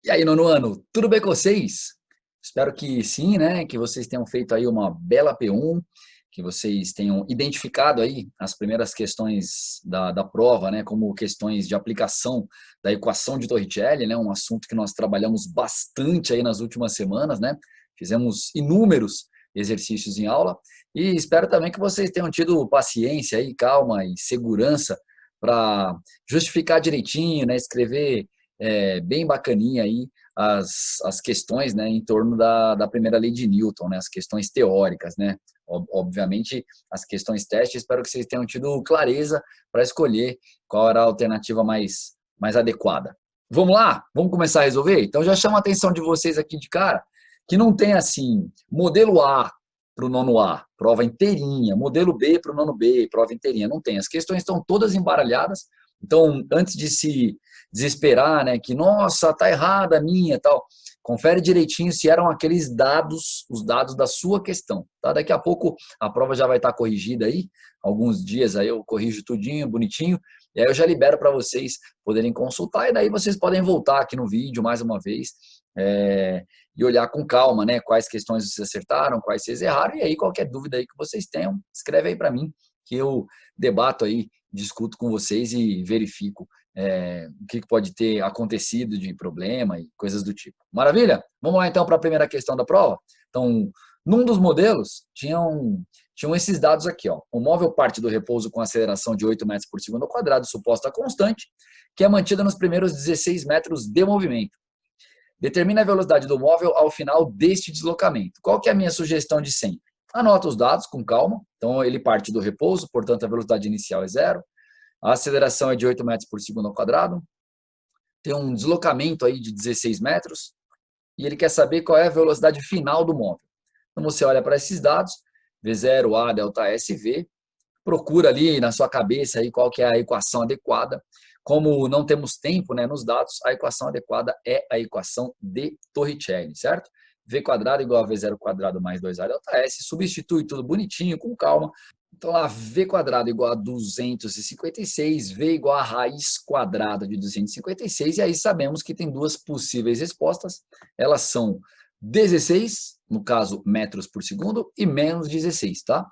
E aí, nono ano, tudo bem com vocês? Espero que sim, né? Que vocês tenham feito aí uma bela P1, que vocês tenham identificado aí as primeiras questões da prova, né? Como questões de aplicação da equação de Torricelli, né? Um assunto que nós trabalhamos bastante aí nas últimas semanas, né? Fizemos inúmeros exercícios em aula e espero também que vocês tenham tido paciência aí, calma e segurança para justificar direitinho, né? Escrever bem bacaninha aí as questões, né, em torno da primeira lei de Newton, né, as questões teóricas, né. Obviamente, as questões teste, espero que vocês tenham tido clareza para escolher qual era a alternativa mais adequada. Vamos lá? Vamos começar a resolver? Então já chama a atenção de vocês aqui de cara que não tem assim, modelo A para o nono A, prova inteirinha, modelo B para o nono B, prova inteirinha, não tem. As questões estão todas embaralhadas, então antes de se desesperar, né, que nossa, tá errada a minha, tal. Confere direitinho se eram aqueles dados, os dados da sua questão, tá? Daqui a pouco a prova já vai estar corrigida aí, alguns dias aí eu corrijo tudinho, bonitinho, e aí eu já libero para vocês poderem consultar, e daí vocês podem voltar aqui no vídeo mais uma vez, e olhar com calma, né, quais questões vocês acertaram, quais vocês erraram, e aí qualquer dúvida aí que vocês tenham, escreve aí para mim, que eu debato aí, discuto com vocês e verifico o que pode ter acontecido de problema e coisas do tipo. Maravilha? Vamos lá então para a primeira questão da prova? Então, num dos modelos, tinham esses dados aqui. Ó. O móvel parte do repouso com aceleração de 8 metros por segundo ao quadrado, suposta constante, que é mantida nos primeiros 16 metros de movimento. Determina a velocidade do móvel ao final deste deslocamento. Qual que é a minha sugestão de sempre? Anota os dados com calma. Então, ele parte do repouso, portanto, a velocidade inicial é zero. A aceleração é de 8 metros por segundo ao quadrado. Tem um deslocamento aí de 16 metros. E ele quer saber qual é a velocidade final do móvel. Então, você olha para esses dados, V0, A, delta S, V. Procura ali na sua cabeça aí qual que é a equação adequada. Como não temos tempo, né, nos dados, a equação adequada é a equação de Torricelli, certo? V quadrado igual a V0 quadrado mais 2A delta S. Substitui tudo bonitinho, com calma. Então, lá, V quadrado igual a 256, V igual a raiz quadrada de 256, e aí sabemos que tem duas possíveis respostas, elas são 16, no caso, metros por segundo, e menos 16, tá?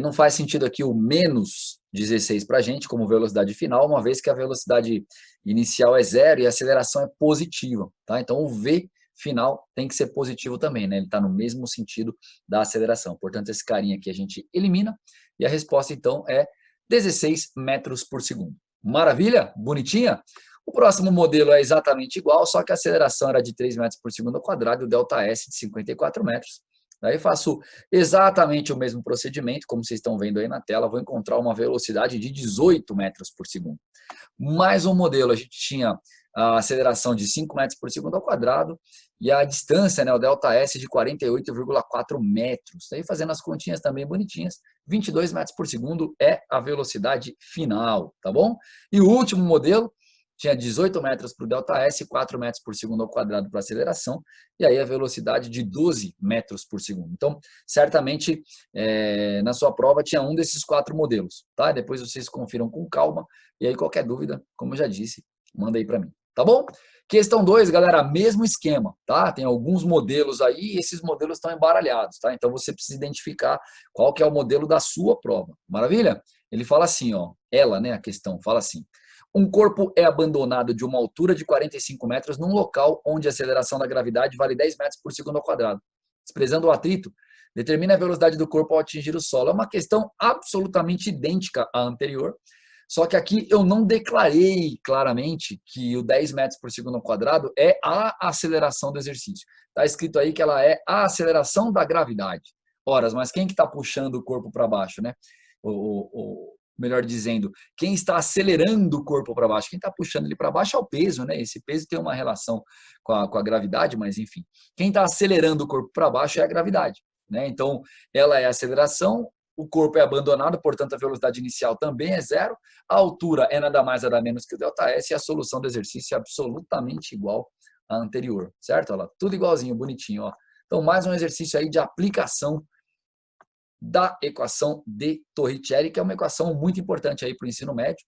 Não faz sentido aqui o menos 16 para a gente, como velocidade final, uma vez que a velocidade inicial é zero e a aceleração é positiva, tá? Então, o V final tem que ser positivo também, né? Ele está no mesmo sentido da aceleração. Portanto, esse carinha aqui a gente elimina e a resposta, então, é 16 metros por segundo. Maravilha? Bonitinha? O próximo modelo é exatamente igual, só que a aceleração era de 3 metros por segundo ao quadrado e o delta S de 54 metros. Daí faço exatamente o mesmo procedimento, como vocês estão vendo aí na tela, vou encontrar uma velocidade de 18 metros por segundo. Mais um modelo, a gente tinha a aceleração de 5 metros por segundo ao quadrado e a distância, né, o delta S de 48,4 metros. Daí fazendo as continhas também bonitinhas, 22 metros por segundo é a velocidade final, tá bom? E o último modelo tinha 18 metros para o delta S, 4 metros por segundo ao quadrado para aceleração, e aí a velocidade de 12 metros por segundo. Então, certamente, na sua prova tinha um desses 4 modelos, tá? Depois vocês confiram com calma, e aí qualquer dúvida, como eu já disse, manda aí para mim, tá bom? Questão 2, galera, mesmo esquema, tá? Tem alguns modelos aí, e esses modelos estão embaralhados, tá? Então, você precisa identificar qual que é o modelo da sua prova, maravilha? Ele fala assim, ó, ela, né, a questão, fala assim: um corpo é abandonado de uma altura de 45 metros num local onde a aceleração da gravidade vale 10 metros por segundo ao quadrado. Desprezando o atrito, determina a velocidade do corpo ao atingir o solo. É uma questão absolutamente idêntica à anterior, só que aqui eu não declarei claramente que o 10 metros por segundo ao quadrado é a aceleração do exercício. Está escrito aí que ela é a aceleração da gravidade. Ora, mas quem que está puxando o corpo para baixo, né? Melhor dizendo, quem está acelerando o corpo para baixo, quem está puxando ele para baixo é o peso, né? Esse peso tem uma relação com a gravidade, mas enfim. Quem está acelerando o corpo para baixo é a gravidade, né? Então, ela é a aceleração, o corpo é abandonado, portanto, a velocidade inicial também é zero, a altura é nada mais nada menos que o delta S e a solução do exercício é absolutamente igual à anterior, certo? Olha lá, tudo igualzinho, bonitinho, ó. Então, mais um exercício aí de aplicação da equação de Torricelli, que é uma equação muito importante aí para o ensino médio,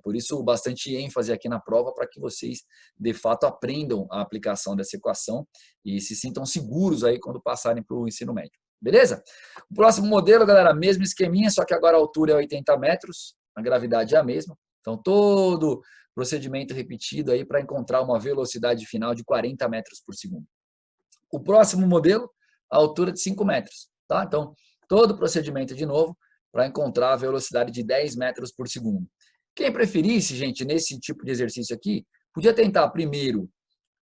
Por isso, bastante ênfase aqui na prova para que vocês, de fato, aprendam a aplicação dessa equação e se sintam seguros aí quando passarem para o ensino médio. Beleza? O próximo modelo, galera, mesmo esqueminha, só que agora a altura é 80 metros, a gravidade é a mesma. Então, todo procedimento repetido aí para encontrar uma velocidade final de 40 metros por segundo. O próximo modelo, a altura de 5 metros. Tá? Então, todo procedimento de novo para encontrar a velocidade de 10 metros por segundo. Quem preferisse, gente, nesse tipo de exercício aqui, podia tentar primeiro,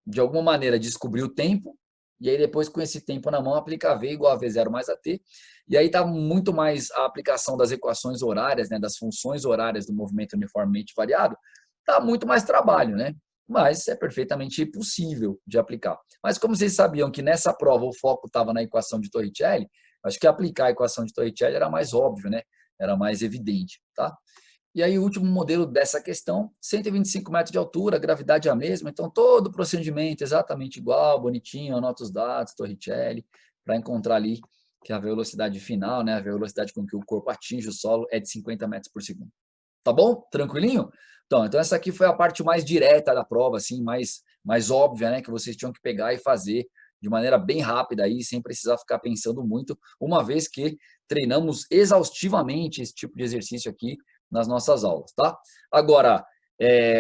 de alguma maneira, descobrir o tempo, e aí depois, com esse tempo na mão, aplicar V igual a V0 mais AT. E aí está muito mais a aplicação das equações horárias, né, das funções horárias do movimento uniformemente variado, está muito mais trabalho, né? Mas é perfeitamente possível de aplicar. Mas como vocês sabiam que nessa prova o foco estava na equação de Torricelli, acho que aplicar a equação de Torricelli era mais óbvio, né? Era mais evidente, tá? E aí o último modelo dessa questão, 125 metros de altura, gravidade é a mesma, então todo o procedimento exatamente igual, bonitinho, anota os dados, Torricelli, para encontrar ali que a velocidade final, né, a velocidade com que o corpo atinge o solo é de 50 metros por segundo. Tá bom? Tranquilinho? Então essa aqui foi a parte mais direta da prova, assim, mais óbvia, né, que vocês tinham que pegar e fazer de maneira bem rápida aí, sem precisar ficar pensando muito, uma vez que treinamos exaustivamente esse tipo de exercício aqui nas nossas aulas, tá? Agora,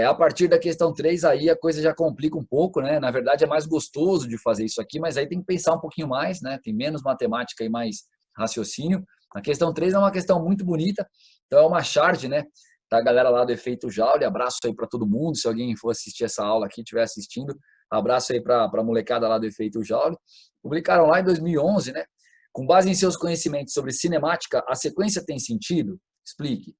a partir da questão 3, aí a coisa já complica um pouco, né? Na verdade, é mais gostoso de fazer isso aqui, mas aí tem que pensar um pouquinho mais, né? Tem menos matemática e mais raciocínio. A questão 3 é uma questão muito bonita, então é uma charge, né? Da galera lá do Efeito Joule, abraço aí para todo mundo, se alguém for assistir essa aula aqui, estiver assistindo, abraço aí para a molecada lá do Efeito Joule. Publicaram lá em 2011, né? Com base em seus conhecimentos sobre cinemática, a sequência tem sentido? Explique.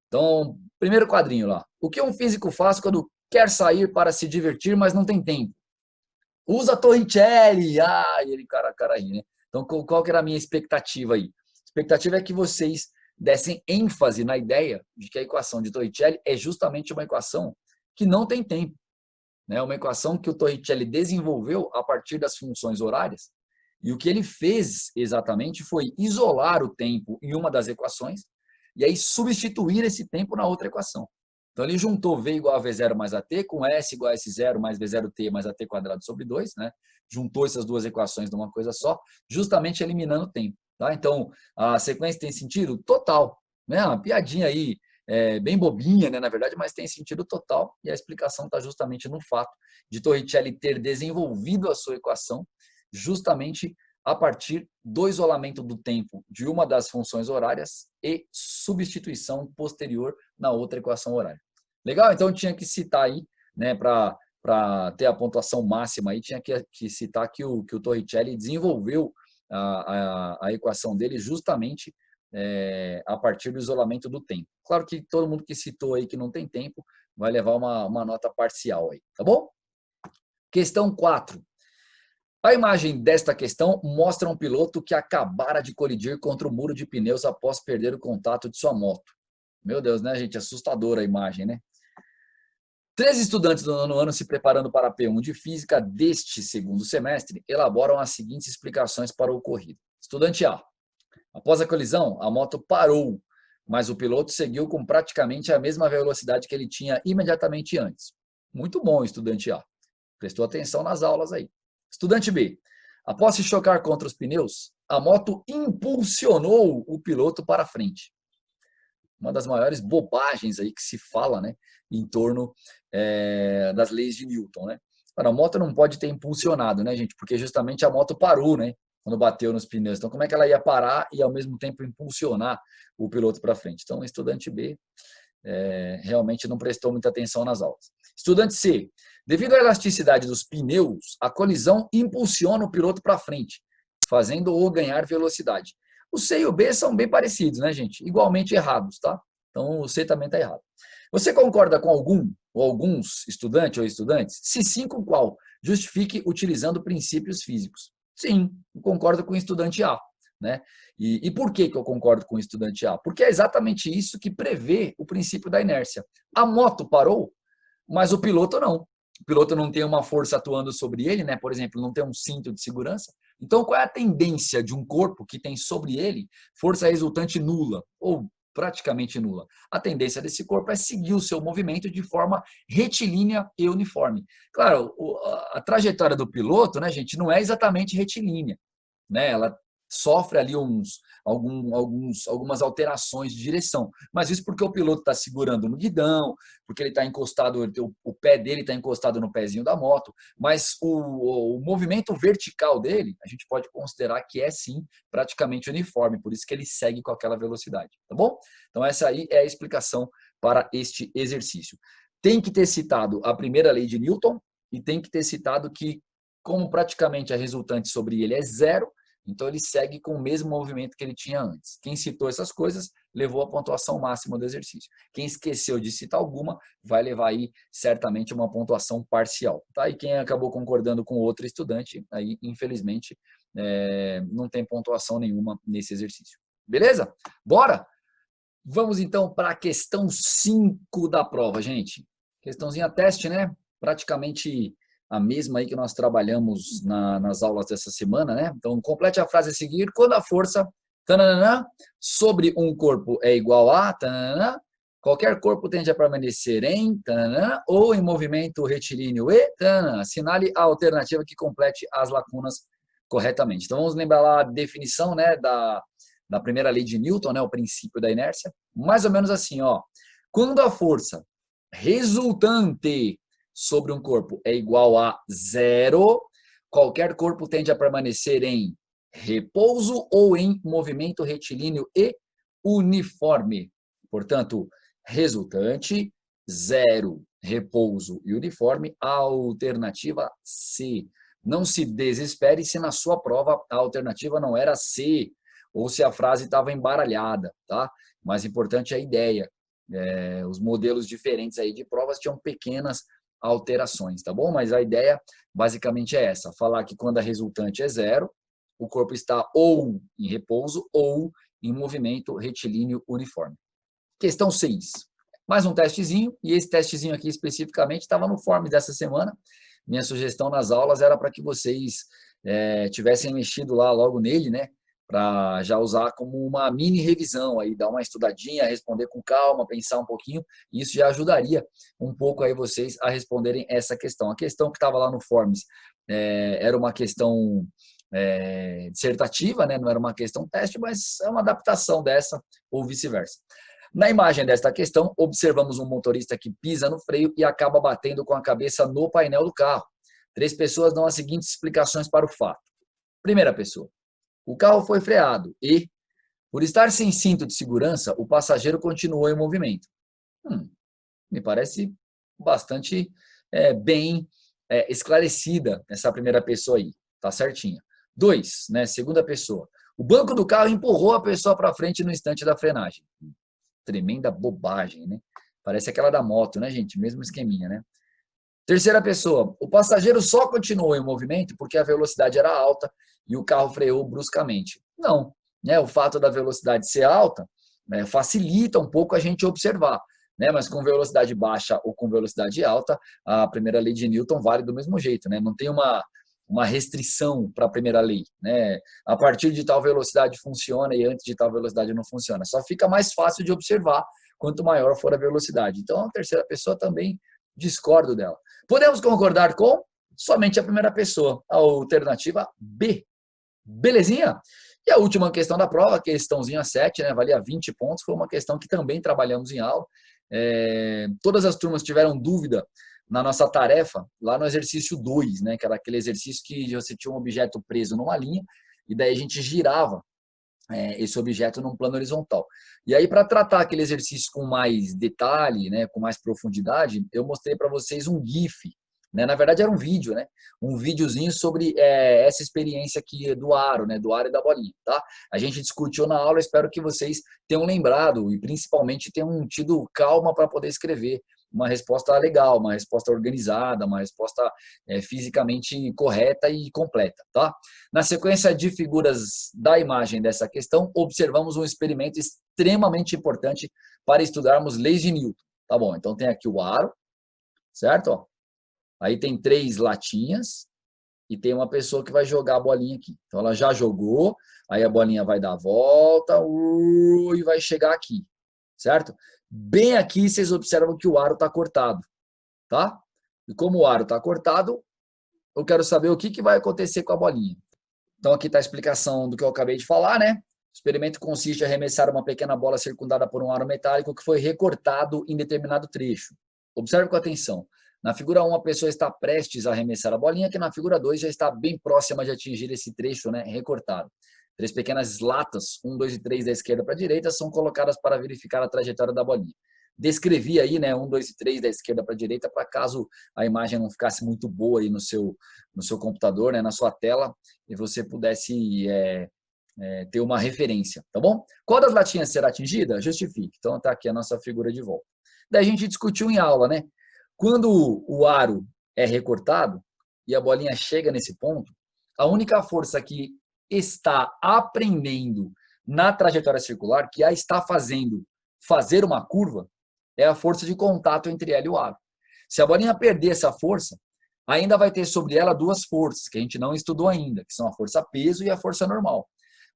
Então, primeiro quadrinho lá. O que um físico faz quando quer sair para se divertir, mas não tem tempo? Usa Torricelli. Ah, ele cara aí, né? Então, qual que era a minha expectativa aí? A expectativa é que vocês dessem ênfase na ideia de que a equação de Torricelli é justamente uma equação que não tem tempo. Né? Uma equação que o Torricelli desenvolveu a partir das funções horárias. E o que ele fez exatamente foi isolar o tempo em uma das equações e aí substituir esse tempo na outra equação. Então, ele juntou V igual a V0 mais AT com S igual a S0 mais V0T mais AT quadrado sobre 2, né? Juntou essas duas equações numa coisa só, justamente eliminando o tempo. Tá? Então, a sequência tem sentido total. Né? Uma piadinha aí, bem bobinha, né? Na verdade, mas tem sentido total. E a explicação está justamente no fato de Torricelli ter desenvolvido a sua equação justamente a partir do isolamento do tempo de uma das funções horárias e substituição posterior na outra equação horária. Legal? Então, tinha que citar aí, né, para ter a pontuação máxima, aí, tinha que citar que o Torricelli desenvolveu a equação dele justamente a partir do isolamento do tempo. Claro que todo mundo que citou aí que não tem tempo vai levar uma nota parcial aí, tá bom? Questão 4. A imagem desta questão mostra um piloto que acabara de colidir contra o muro de pneus após perder o contato de sua moto. Meu Deus, né, gente? Assustadora a imagem, né? 3 estudantes do 9º ano se preparando para a P1 de Física deste segundo semestre elaboram as seguintes explicações para o ocorrido. Estudante A. Após a colisão, a moto parou, mas o piloto seguiu com praticamente a mesma velocidade que ele tinha imediatamente antes. Muito bom, estudante A. Prestou atenção nas aulas aí. Estudante B. Após se chocar contra os pneus, a moto impulsionou o piloto para frente. Uma das maiores bobagens aí que se fala, né, em torno das leis de Newton, né? A moto não pode ter impulsionado, né, gente? Porque justamente a moto parou, né? Quando bateu nos pneus. Então, como é que ela ia parar e, ao mesmo tempo, impulsionar o piloto para frente? Então, o estudante B realmente não prestou muita atenção nas aulas. Estudante C. Devido à elasticidade dos pneus, a colisão impulsiona o piloto para frente, fazendo-o ganhar velocidade. O C e o B são bem parecidos, né, gente? Igualmente errados, tá? Então, o C também está errado. Você concorda com algum ou alguns estudantes ou estudantes? Se sim, com qual? Justifique utilizando princípios físicos. Sim, concordo com o estudante A. Né? E por que eu concordo com o estudante A? Porque é exatamente isso que prevê o princípio da inércia. A moto parou, mas o piloto não. O piloto não tem uma força atuando sobre ele, né? Por exemplo, não tem um cinto de segurança. Então, qual é a tendência de um corpo que tem sobre ele força resultante nula? Ou praticamente nula. A tendência desse corpo é seguir o seu movimento de forma retilínea e uniforme. Claro, a trajetória do piloto, né, gente, não é exatamente retilínea, né? Ela sofre ali algumas alterações de direção. Mas isso porque o piloto está segurando no guidão, porque ele está encostado, o pé dele está encostado no pezinho da moto. Mas o movimento vertical dele, a gente pode considerar que é sim praticamente uniforme, por isso que ele segue com aquela velocidade, tá bom? Então essa aí é a explicação para este exercício. Tem que ter citado a primeira lei de Newton e tem que ter citado que, como praticamente a resultante sobre ele é zero, então ele segue com o mesmo movimento que ele tinha antes. Quem citou essas coisas levou a pontuação máxima do exercício. Quem esqueceu de citar alguma vai levar aí certamente uma pontuação parcial. Tá? E quem acabou concordando com outro estudante, aí infelizmente não tem pontuação nenhuma nesse exercício. Beleza? Bora? Vamos então para a questão 5 da prova, gente. Questãozinha teste, né? Praticamente a mesma aí que nós trabalhamos nas aulas dessa semana, né? Então, complete a frase a seguir. Quando a força tananã, sobre um corpo é igual a tananã, qualquer corpo tende a permanecer em tananã, ou em movimento retilíneo e tananã. Assinale a alternativa que complete as lacunas corretamente. Então, vamos lembrar lá a definição, né, da primeira lei de Newton, né, o princípio da inércia. Mais ou menos assim, ó. Quando a força resultante sobre um corpo é igual a zero, qualquer corpo tende a permanecer em repouso ou em movimento retilíneo e uniforme. Portanto, resultante, zero, repouso e uniforme, alternativa C. Não se desespere se na sua prova a alternativa não era C, ou se a frase estava embaralhada, tá? Mais importante é a ideia. Os modelos diferentes aí de provas tinham pequenas alterações, tá bom? Mas a ideia basicamente é essa, falar que quando a resultante é zero, o corpo está ou em repouso ou em movimento retilíneo uniforme. Questão 6. Mais um testezinho, e esse testezinho aqui especificamente estava no form dessa semana. Minha sugestão nas aulas era para que vocês tivessem mexido lá logo nele, né? Para já usar como uma mini revisão, aí dar uma estudadinha, responder com calma, pensar um pouquinho, e isso já ajudaria um pouco aí vocês a responderem essa questão. A questão que estava lá no Forms era uma questão dissertativa, né? Não era uma questão teste, mas é uma adaptação dessa ou vice-versa. Na imagem desta questão, observamos um motorista que pisa no freio e acaba batendo com a cabeça no painel do carro. 3 pessoas dão as seguintes explicações para o fato. Primeira pessoa. O carro foi freado e, por estar sem cinto de segurança, o passageiro continuou em movimento. Me parece bastante bem esclarecida essa primeira pessoa aí. Tá certinha. 2, né, segunda pessoa. O banco do carro empurrou a pessoa para frente no instante da frenagem. Tremenda bobagem, né? Parece aquela da moto, né, gente? Mesmo esqueminha, né? Terceira pessoa, o passageiro só continuou em movimento porque a velocidade era alta e o carro freou bruscamente. Não, né? O fato da velocidade ser alta facilita um pouco a gente observar, né? Mas com velocidade baixa ou com velocidade alta, a primeira lei de Newton vale do mesmo jeito, né? Não tem uma restrição para a primeira lei, né? A partir de tal velocidade funciona e antes de tal velocidade não funciona. Só fica mais fácil de observar quanto maior for a velocidade. Então, a terceira pessoa também discordo dela. Podemos concordar com somente a primeira pessoa, a alternativa B. Belezinha? E a última questão da prova, questãozinha 7, né, valia 20 pontos, foi uma questão que também trabalhamos em aula. Todas as turmas tiveram dúvida na nossa tarefa, lá no exercício 2, né, que era aquele exercício que você tinha um objeto preso numa linha, e daí a gente girava esse objeto num plano horizontal. E aí, para tratar aquele exercício com mais detalhe, né, com mais profundidade, eu mostrei para vocês um GIF, né? Na verdade era um vídeo, né? Um videozinho sobre essa experiência aqui do aro, né? Do aro e da bolinha, tá? A gente discutiu na aula, espero que vocês tenham lembrado e principalmente tenham tido calma para poder escrever uma resposta legal, uma resposta organizada, uma resposta fisicamente correta e completa, tá? Na sequência de figuras da imagem dessa questão, observamos um experimento extremamente importante para estudarmos leis de Newton, tá bom? Então tem aqui o aro, certo? Ó. Aí tem 3 latinhas e tem uma pessoa que vai jogar a bolinha aqui. Então ela já jogou, aí a bolinha vai dar a volta e vai chegar aqui. certo? Bem aqui vocês observam que o aro está cortado, tá? E como o aro está cortado, eu quero saber o que vai acontecer com a bolinha. Então aqui está a explicação do que eu acabei de falar, né? O experimento consiste em arremessar uma pequena bola circundada por um aro metálico que foi recortado em determinado trecho. Observe com atenção. Na figura 1, a pessoa está prestes a arremessar a bolinha, que na figura 2 já está bem próxima de atingir esse trecho, né, recortado. 3 pequenas latas, 1, 2 e 3 da esquerda para a direita, são colocadas para verificar a trajetória da bolinha. Descrevi aí, né, 1, 2 e 3 da esquerda para a direita, para caso a imagem não ficasse muito boa aí no seu computador, né, na sua tela, e você pudesse ter uma referência, tá bom? Qual das latinhas será atingida? Justifique. Então está aqui a nossa figura de volta. Daí a gente discutiu em aula, né? Quando o aro é recortado e a bolinha chega nesse ponto, a única força que está aprendendo na trajetória circular, que a está fazendo fazer uma curva, é a força de contato entre ela e o aro. Se a bolinha perder essa força, ainda vai ter sobre ela duas forças, que a gente não estudou ainda, que são a força peso e a força normal.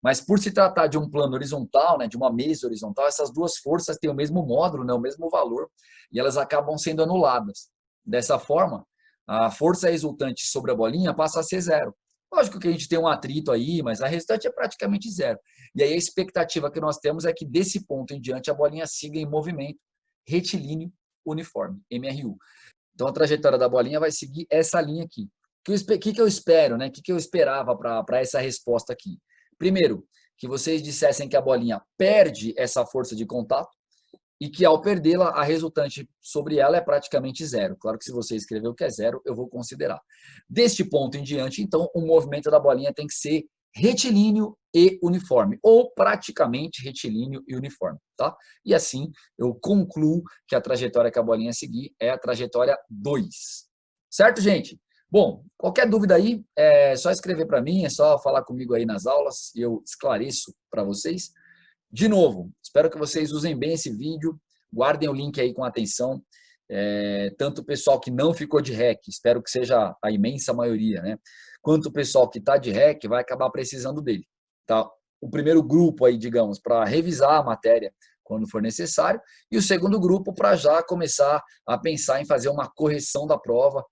Mas por se tratar de um plano horizontal, né, de uma mesa horizontal, essas duas forças têm o mesmo módulo, né, o mesmo valor, e elas acabam sendo anuladas. Dessa forma, a força resultante sobre a bolinha passa a ser zero. Lógico que a gente tem um atrito aí, mas a restante é praticamente zero. E aí a expectativa que nós temos é que desse ponto em diante a bolinha siga em movimento retilíneo uniforme, MRU. Então a trajetória da bolinha vai seguir essa linha aqui. O que eu espero, né? O que eu esperava para essa resposta aqui? Primeiro, que vocês dissessem que a bolinha perde essa força de contato e que ao perdê-la, a resultante sobre ela é praticamente zero. Claro que se você escreveu que é zero, eu vou considerar. Deste ponto em diante, então, o movimento da bolinha tem que ser retilíneo e uniforme, ou praticamente retilíneo e uniforme, tá? E assim, eu concluo que a trajetória que a bolinha seguir é a trajetória 2. Certo, gente? Bom, qualquer dúvida aí, é só escrever para mim, é só falar comigo aí nas aulas e eu esclareço para vocês. De novo, espero que vocês usem bem esse vídeo, guardem o link aí com atenção, tanto o pessoal que não ficou de REC, espero que seja a imensa maioria, né? Quanto o pessoal que está de REC vai acabar precisando dele, tá? O primeiro grupo aí, digamos, para revisar a matéria quando for necessário, e o segundo grupo para já começar a pensar em fazer uma correção da prova,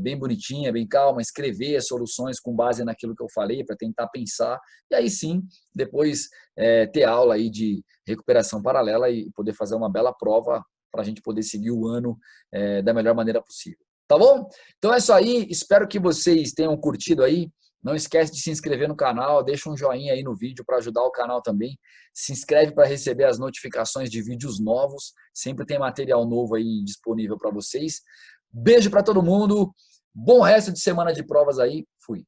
bem bonitinha, bem calma, escrever as soluções com base naquilo que eu falei, para tentar pensar, e aí sim, depois ter aula aí de recuperação paralela e poder fazer uma bela prova para a gente poder seguir o ano da melhor maneira possível. Tá bom? Então é isso aí, espero que vocês tenham curtido aí. Não esquece de se inscrever no canal, deixa um joinha aí no vídeo para ajudar o canal também. Se inscreve para receber as notificações de vídeos novos. Sempre tem material novo aí disponível para vocês. Beijo para todo mundo. Bom resto de semana de provas aí. Fui.